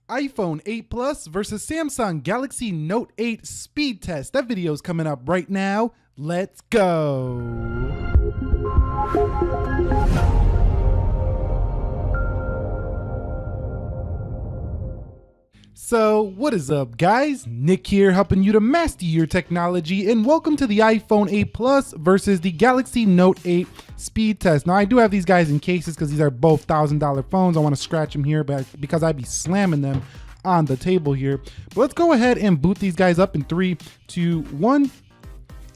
iPhone 8 Plus versus Samsung Galaxy Note 8 speed test. That video is coming up right now. Let's go. So what is up, guys? Nick here, helping you to master your technology, and welcome to the iPhone 8 Plus versus the Galaxy Note 8 speed test. Now I do have these guys in cases because these are both $1,000 phones. I want to scratch them here because I'd be slamming them on the table here. But let's go ahead and boot these guys up in 3, 2, 1.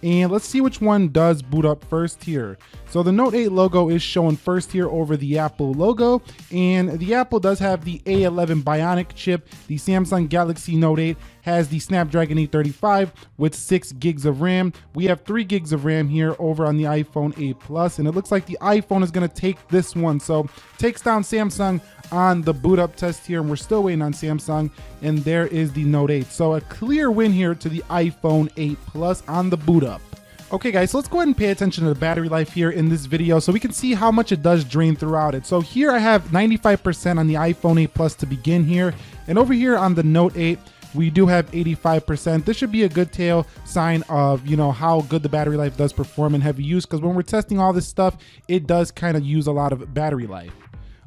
And let's see which one does boot up first here. So the Note 8 logo is showing first here over the Apple logo. And the Apple does have the A11 Bionic chip. The Samsung Galaxy Note 8 has the Snapdragon 835 with 6 gigs of RAM. We have 3 gigs of RAM here over on the iPhone 8 Plus. And it looks like the iPhone is gonna take this one. So takes down Samsung on the boot up test here, and we're still waiting on Samsung, and there is the Note 8. So a clear win here to the iPhone 8 Plus on the boot up. Okay guys, so let's go ahead and pay attention to the battery life here in this video so we can see how much it does drain throughout it. So here I have 95% on the iPhone 8 Plus to begin here, and over here on the Note 8, we do have 85%. This should be a good tail sign of, how good the battery life does perform in heavy use, because when we're testing all this stuff, it does kind of use a lot of battery life.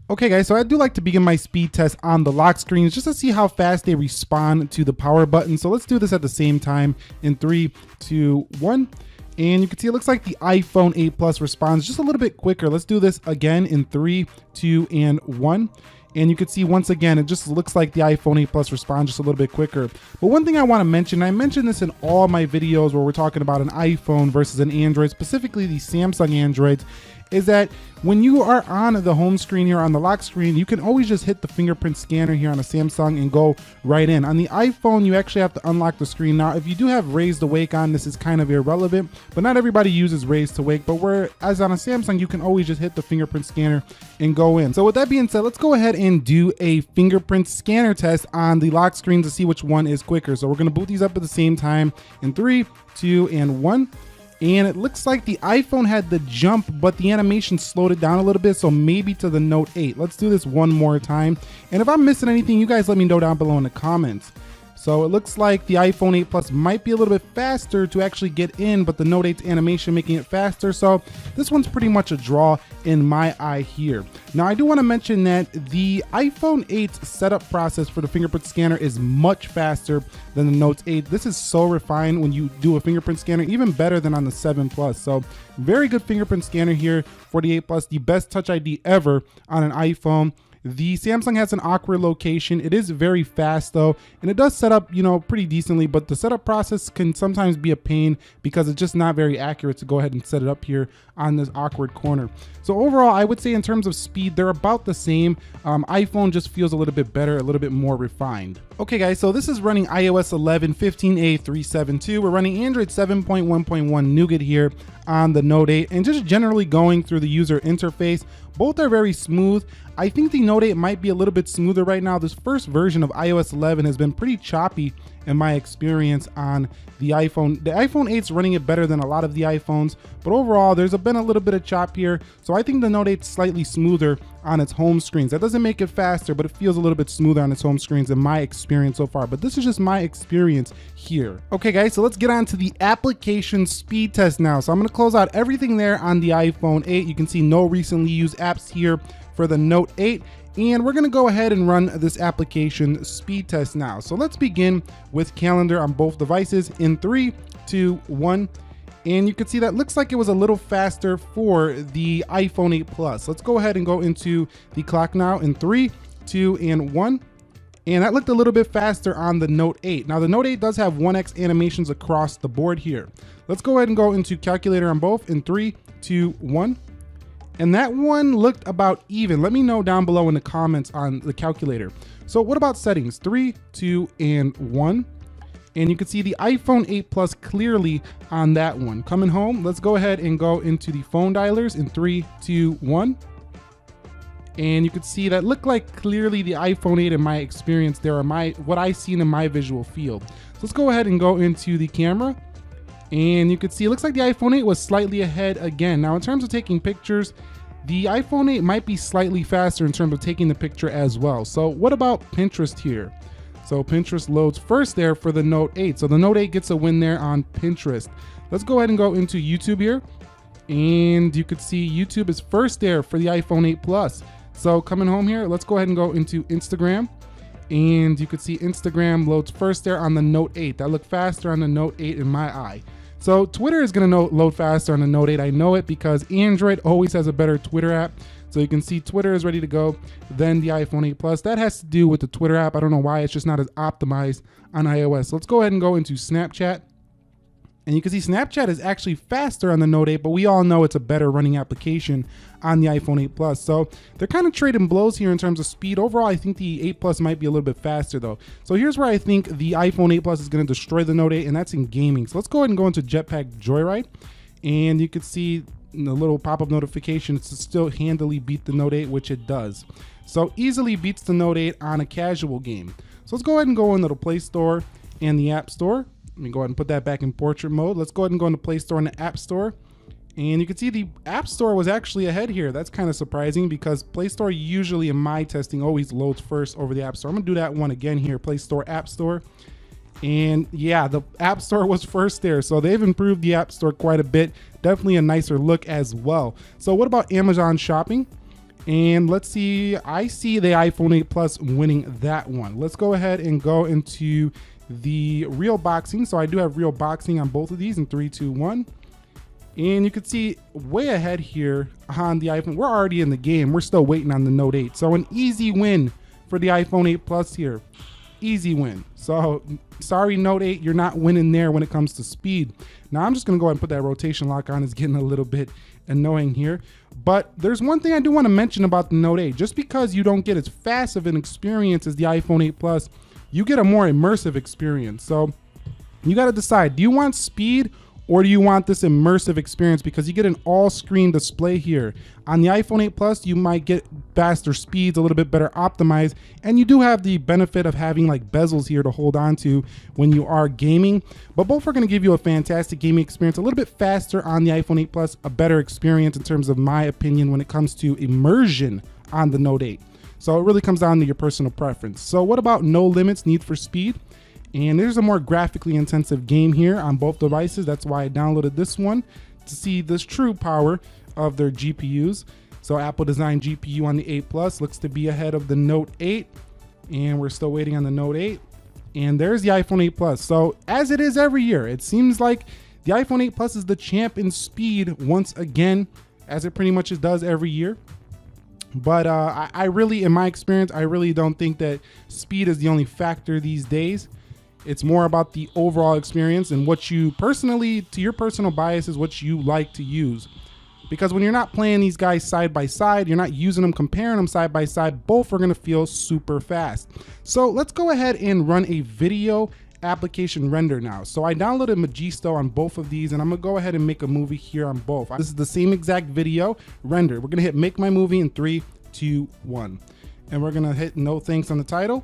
Okay guys, so I do like to begin my speed test on the lock screens just to see how fast they respond to the power button. So let's do this at the same time in 3, 2, 1. And you can see it looks like the iPhone 8 Plus responds just a little bit quicker. Let's do this again in 3, 2, and 1. And you can see once again, it just looks like the iPhone 8 Plus responds just a little bit quicker. But one thing I want to mention, I mentioned this in all my videos where we're talking about an iPhone versus an Android, specifically the Samsung Androids, is that when you are on the home screen here on the lock screen, you can always just hit the fingerprint scanner here on a Samsung and go right in. On the iPhone, you actually have to unlock the screen. Now, if you do have raise to wake on, this is kind of irrelevant, but not everybody uses raise to wake. But whereas on a Samsung, you can always just hit the fingerprint scanner and go in. So with that being said, let's go ahead and do a fingerprint scanner test on the lock screen to see which one is quicker. So we're gonna boot these up at the same time in 3, 2, and 1. And it looks like the iPhone had the jump, but the animation slowed it down a little bit, so maybe to the Note 8. Let's do this one more time. And if I'm missing anything, you guys let me know down below in the comments. So it looks like the iPhone 8 Plus might be a little bit faster to actually get in, but the Note 8's animation making it faster. So this one's pretty much a draw in my eye here. Now I do want to mention that the iPhone 8's setup process for the fingerprint scanner is much faster than the Note 8. This is so refined when you do a fingerprint scanner, even better than on the 7 Plus. So very good fingerprint scanner here for the 8 Plus, the best Touch ID ever on an iPhone. The Samsung has an awkward location. It is very fast though, and it does set up, pretty decently, but the setup process can sometimes be a pain because it's just not very accurate to go ahead and set it up here on this awkward corner. So overall, I would say in terms of speed, they're about the same. iPhone just feels a little bit better, a little bit more refined. Okay guys, so this is running iOS 11 15A372. We're running Android 7.1.1 Nougat here on the Note 8, and just generally going through the user interface. Both are very smooth. I think the Note 8 might be a little bit smoother right now. This first version of iOS 11 has been pretty choppy in my experience on the iPhone. The iPhone 8's running it better than a lot of the iPhones, but overall there's been a little bit of chop here. So I think the Note 8's slightly smoother on its home screens. That doesn't make it faster, but it feels a little bit smoother on its home screens in my experience so far. But this is just my experience here. Okay guys, so let's get on to the application speed test now. So I'm gonna close out everything there on the iPhone 8. You can see no recently used apps here for the Note 8. And we're gonna go ahead and run this application speed test now. So let's begin with calendar on both devices in 3, 2, 1. And you can see that looks like it was a little faster for the iPhone 8 Plus. Let's go ahead and go into the clock now in 3, 2, and 1. And that looked a little bit faster on the Note 8. Now the Note 8 does have 1x animations across the board here. Let's go ahead and go into calculator on both in 3, 2, 1. And that one looked about even. Let me know down below in the comments on the calculator. So what about settings? 3, 2, and 1. And you can see the iPhone 8 Plus clearly on that one. Coming home, let's go ahead and go into the phone dialers in 3, 2, 1. And you can see that looked like clearly the iPhone 8 in my experience there, are what I seen in my visual field. So let's go ahead and go into the camera. And you can see it looks like the iPhone 8 was slightly ahead again. Now in terms of taking pictures, The iPhone 8 might be slightly faster in terms of taking the picture as well. So what about Pinterest here? So Pinterest loads first there for the Note 8. So the Note 8 gets a win there on Pinterest. Let's go ahead and go into YouTube here. And you could see YouTube is first there for the iPhone 8 Plus. So coming home here, let's go ahead and go into Instagram. And you could see Instagram loads first there on the Note 8. That looked faster on the Note 8 in my eye. So Twitter is gonna load faster on the Note 8. I know it because Android always has a better Twitter app. So you can see Twitter is ready to go, then the iPhone 8 Plus. That has to do with the Twitter app. I don't know why, it's just not as optimized on iOS. So let's go ahead and go into Snapchat. And you can see Snapchat is actually faster on the Note 8, but we all know it's a better running application on the iPhone 8 Plus. So they're kind of trading blows here in terms of speed. Overall, I think the 8 Plus might be a little bit faster though. So here's where I think the iPhone 8 Plus is going to destroy the Note 8, and that's in gaming. So let's go ahead and go into Jetpack Joyride. And you can see the little pop-up notification to still handily beat the Note 8, which it does. So easily beats the Note 8 on a casual game. So let's go ahead and go into the Play Store and the App Store. Let me go ahead and put that back in portrait mode. Let's go ahead and go into Play Store and the App Store. And you can see the App Store was actually ahead here. That's kind of surprising because Play Store usually in my testing always loads first over the App Store. I'm gonna do that one again here, Play Store, App Store. And yeah, the App Store was first there. So they've improved the App Store quite a bit. Definitely a nicer look as well. So what about Amazon Shopping? And let's see, I see the iPhone 8 Plus winning that one. Let's go ahead and go into the real boxing. So I do have real boxing on both of these in 3, 2, 1. And you can see way ahead here on the iPhone. We're already in the game. We're still waiting on the Note 8. So an easy win for the iPhone 8 Plus here. Easy win. So sorry, Note 8, you're not winning there when it comes to speed. Now I'm just gonna go ahead and put that rotation lock on. It's getting a little bit annoying here. But there's one thing I do want to mention about the Note 8. Just because you don't get as fast of an experience as the iPhone 8 Plus, you get a more immersive experience. So you got to decide, do you want speed or do you want this immersive experience? Because you get an all-screen display here. On the iPhone 8 Plus, you might get faster speeds, a little bit better optimized, and you do have the benefit of having like bezels here to hold on to when you are gaming. But both are going to give you a fantastic gaming experience, a little bit faster on the iPhone 8 Plus, a better experience in terms of my opinion when it comes to immersion on the Note 8. So it really comes down to your personal preference. So what about No Limits, Need for Speed? And there's a more graphically intensive game here on both devices. That's why I downloaded this one to see this true power of their GPUs. So Apple designed GPU on the 8 Plus looks to be ahead of the Note 8. And we're still waiting on the Note 8. And there's the iPhone 8 Plus. So as it is every year, it seems like the iPhone 8 Plus is the champ in speed once again, as it pretty much does every year. But I really, in my experience, I really don't think that speed is the only factor these days. It's more about the overall experience and what you personally, to your personal biases, what you like to use. Because when you're not playing these guys side by side, you're not using them, comparing them side by side, both are gonna feel super fast. So let's go ahead and run a video application render now. So I downloaded Magisto on both of these and I'm gonna go ahead and make a movie here on both. This is the same exact video render. We're gonna hit make my movie in 3, 2, 1. And we're gonna hit no thanks on the title.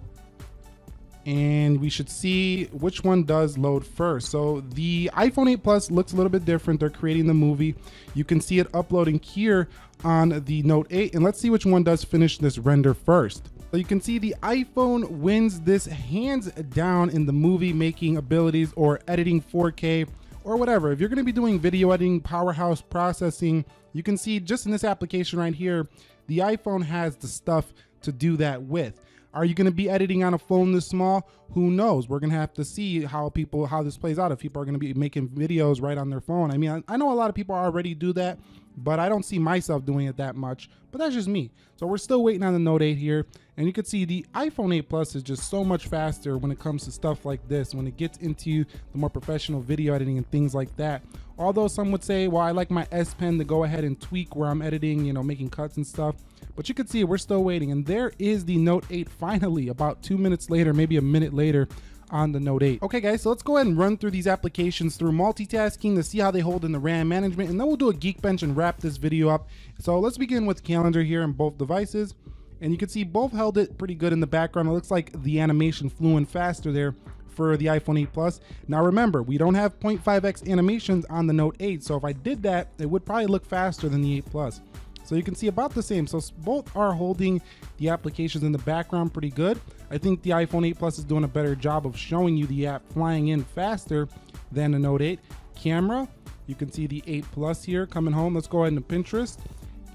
And we should see which one does load first. So the iPhone 8 Plus looks a little bit different. They're creating the movie. You can see it uploading here on the Note 8. And let's see which one does finish this render first. So you can see the iPhone wins this hands down in the movie making abilities or editing 4K or whatever. If you're gonna be doing video editing, powerhouse processing, you can see just in this application right here, the iPhone has the stuff to do that with. Are you going to be editing on a phone this small? Who knows? We're going to have to see how this plays out. If people are going to be making videos right on their phone. I mean, I know a lot of people already do that, but I don't see myself doing it that much, but that's just me. So we're still waiting on the Note 8 here. And you can see the iPhone 8 Plus is just so much faster when it comes to stuff like this, when it gets into the more professional video editing and things like that. Although some would say, well, I like my S Pen to go ahead and tweak where I'm editing, you know, making cuts and stuff. But you can see we're still waiting. And there is the Note 8 finally, about 2 minutes later, maybe a minute later on the Note 8. Okay guys, so let's go ahead and run through these applications through multitasking to see how they hold in the RAM management, and then we'll do a Geekbench and wrap this video up. So let's begin with calendar here on both devices. And you can see both held it pretty good in the background. It looks like the animation flew in faster there for the iPhone 8 Plus. Now remember, we don't have 0.5x animations on the Note 8, so if I did that, it would probably look faster than the 8 Plus. So you can see about the same. So both are holding the applications in the background pretty good. I think the iPhone 8 Plus is doing a better job of showing you the app flying in faster than the Note 8. Camera, you can see the 8 Plus here coming home. Let's go ahead into Pinterest.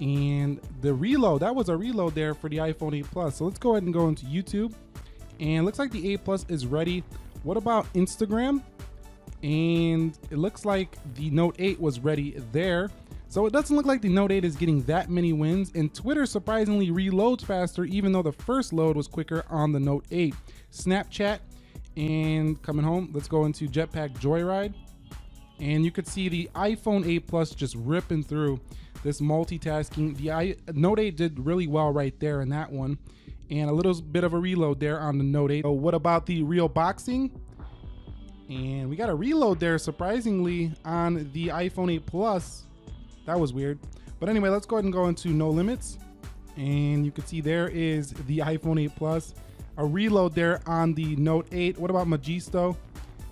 And the reload, that was a reload there for the iPhone 8 Plus. So let's go ahead and go into YouTube. And it looks like the 8 Plus is ready. What about Instagram? And it looks like the Note 8 was ready there. So it doesn't look like the Note 8 is getting that many wins, and Twitter surprisingly reloads faster even though the first load was quicker on the Note 8. Snapchat, and coming home, let's go into Jetpack Joyride. And you could see the iPhone 8 Plus just ripping through this multitasking. The Note 8 did really well right there in that one, and a little bit of a reload there on the Note 8. So what about the real boxing? And we got a reload there surprisingly on the iPhone 8 Plus. That was weird. But anyway, let's go ahead and go into No Limits. And you can see there is the iPhone 8 Plus. A reload there on the Note 8. What about Magisto?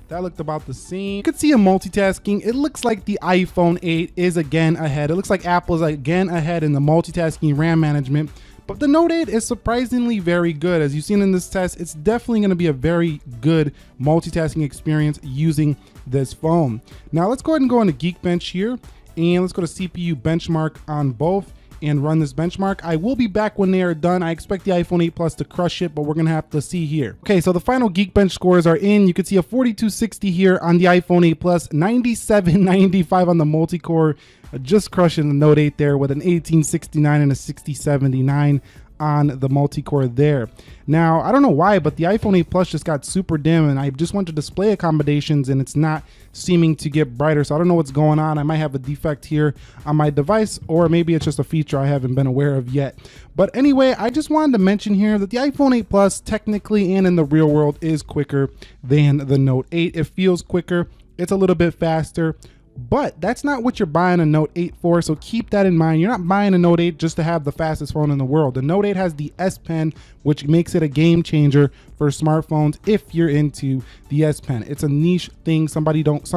That looked about the same. You could see a multitasking. It looks like the iPhone 8 is again ahead. It looks like Apple's again ahead in the multitasking RAM management. But the Note 8 is surprisingly very good. As you've seen in this test, it's definitely going to be a very good multitasking experience using this phone. Now let's go ahead and go into Geekbench here. And let's go to CPU benchmark on both and run this benchmark. I will be back when they are done. I expect the iPhone 8 Plus to crush it, but we're gonna have to see here. Okay, so the final Geekbench scores are in. You can see a 4260 here on the iPhone 8 Plus, 9795 on the multi-core, just crushing the Note 8 there with an 1869 and a 6079 on the multi-core there. Now, I don't know why, but the iPhone 8 Plus just got super dim, and I just went to display accommodations and it's not seeming to get brighter. So I don't know what's going on. I might have a defect here on my device, or maybe it's just a feature I haven't been aware of yet. But anyway, I just wanted to mention here that the iPhone 8 Plus technically and in the real world is quicker than the Note 8. It feels quicker. It's a little bit faster. But that's not what you're buying a Note 8 for, so keep that in mind. You're not buying a Note 8 just to have the fastest phone in the world. The Note 8 has the S Pen, which makes it a game changer for smartphones if you're into the S Pen. It's a niche thing. Some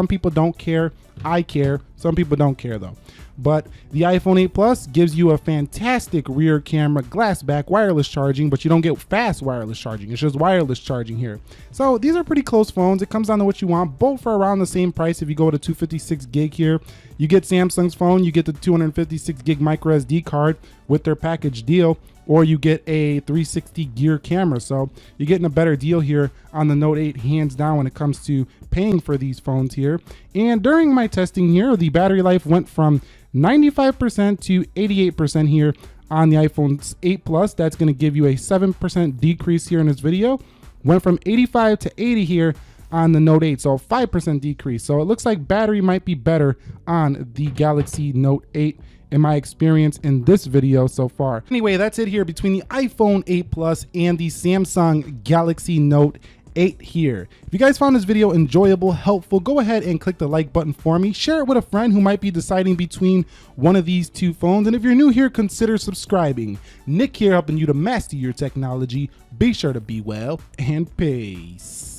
people don't care. I care. Some people don't care though. But the iPhone 8 Plus gives you a fantastic rear camera, glass back, wireless charging, but you don't get fast wireless charging. It's just wireless charging here. So these are pretty close phones. It comes down to what you want. Both are around the same price. If you go to 256 gig here, you get Samsung's phone, you get the 256 gig micro SD card with their package deal, or you get a 360 gear camera. So you're getting a better deal here on the Note 8, hands down, when it comes to paying for these phones here. And during my testing here, the battery life went from 95% to 88% here on the iPhone 8 Plus. That's going to give you a 7% decrease here in this video. Went from 85 to 80 here on the Note 8, so a 5% decrease. So it looks like battery might be better on the Galaxy Note 8 in my experience in this video so far. Anyway, that's it here between the iPhone 8 Plus and the Samsung Galaxy Note 8 here. If you guys found this video enjoyable, helpful, go ahead and click the like button for me. Share it with a friend who might be deciding between one of these two phones. And if you're new here, consider subscribing. Nick here, helping you to master your technology. Be sure to be well, and peace.